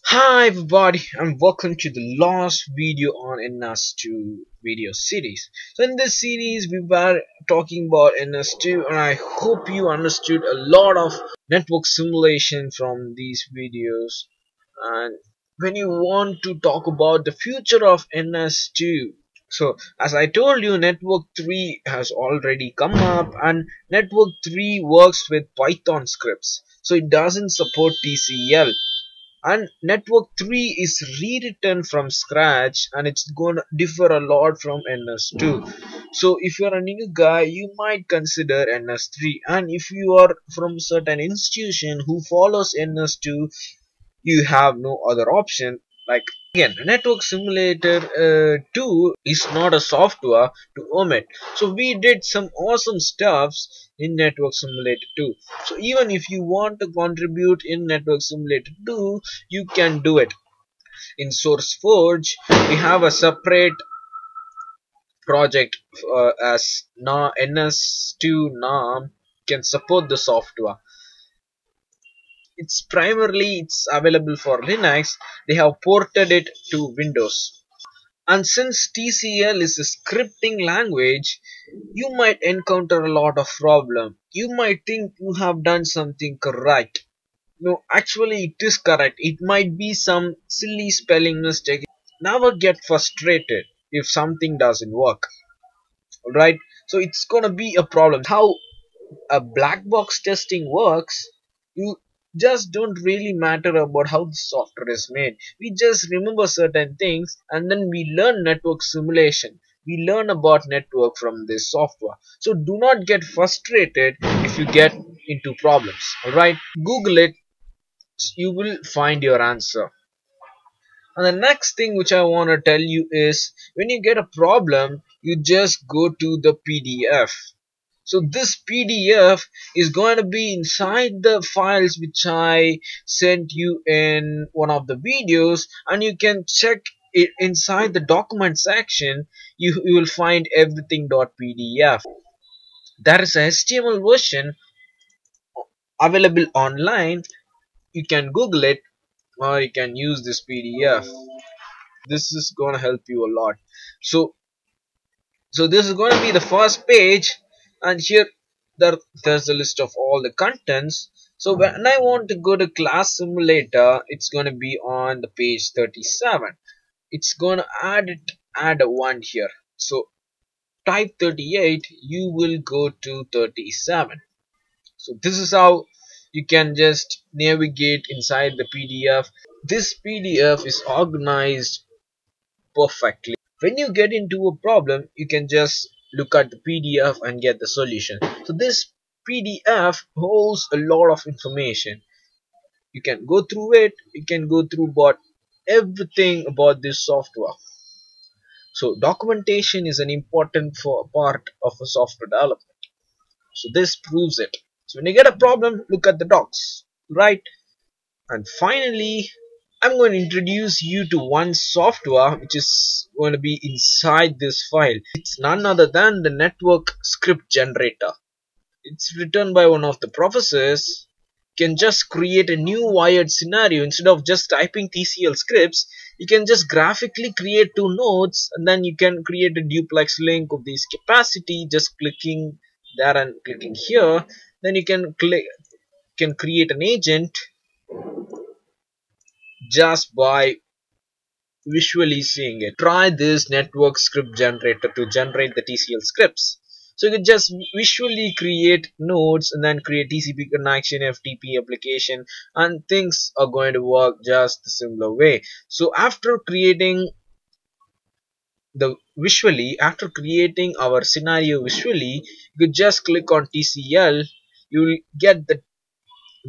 Hi everybody and welcome to the last video on NS2 video series. So in this series we were talking about NS2 and I hope you understood a lot of network simulation from these videos. And when you want to talk about the future of NS2, so as I told you, network 3 has already come up and network 3 works with Python scripts, so it doesn't support TCL, and network 3 is rewritten from scratch and it's going to differ a lot from NS2. So if you're a new guy you might consider NS3, and if you are from certain institution who follows NS2, you have no other option. Like, again, network simulator 2 is not a software to omit, so we did some awesome stuffs in network simulator 2. So even if you want to contribute in network simulator 2, you can do it. In SourceForge we have a separate project as NS2 NAM can support the software. It's available for Linux. They have ported it to Windows. And since TCL is a scripting language, you might encounter a lot of problem. You might think you have done something correct. No, actually it is correct. It might be some silly spelling mistake. Never get frustrated if something doesn't work. Alright? So it's gonna be a problem. How a black box testing works, you just don't really matter about how the software is made. We just remember certain things and then we learn network simulation. We learn about network from this software. So do not get frustrated if you get into problems. Alright, Google it, you will find your answer. And the next thing which I want to tell you is, when you get a problem you just go to the PDF. So this PDF is going to be inside the files which I sent you in one of the videos, and you can check it inside the document section. You will find everything.pdf. There is a HTML version available online. You can Google it or you can use this PDF. This is going to help you a lot. So this is going to be the first page, and here there's a list of all the contents. So when I want to go to class simulator, it's going to be on the page 37. It's going to add a 1 here. So type 38, you will go to 37. So this is how you can just navigate inside the PDF. This PDF is organized perfectly. When you get into a problem, you can just look at the PDF and get the solution. So this PDF holds a lot of information. You can go through it. You can go through about everything about this software. So documentation is an important part of a software development. So this proves it. So when you get a problem, look at the docs, right? And finally, I'm going to introduce you to one software which is going to be inside this file. It's none other than the network script generator. It's written by one of the professors. You can just create a new wired scenario. Instead of just typing TCL scripts, you can just graphically create two nodes, and then you can create a duplex link of this capacity just clicking there and clicking here. Then you can create an agent just by visually seeing it. Try this network script generator to generate the TCL scripts. So you can just visually create nodes and then create TCP connection, FTP application, and things are going to work just the similar way. So after creating our scenario visually, you could just click on TCL, you will get the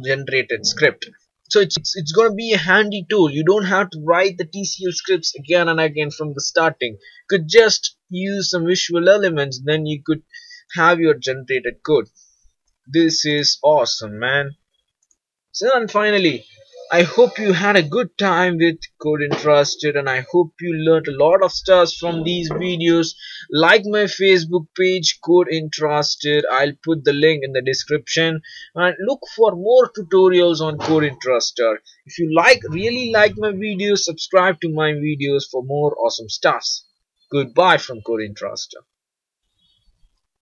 generated script. So it's going to be a handy tool. You don't have to write the TCL scripts again and again from the starting. You could just use some visual elements, then you could have your generated code. This is awesome, man. So, and finally, I hope you had a good time with Code Entrusted, and I hope you learned a lot of stuff from these videos. Like my Facebook page, Code Entrusted. I'll put the link in the description, and look for more tutorials on Code Entrusted. If you really like my videos, subscribe to my videos for more awesome stuffs. Goodbye from Code Entrusted.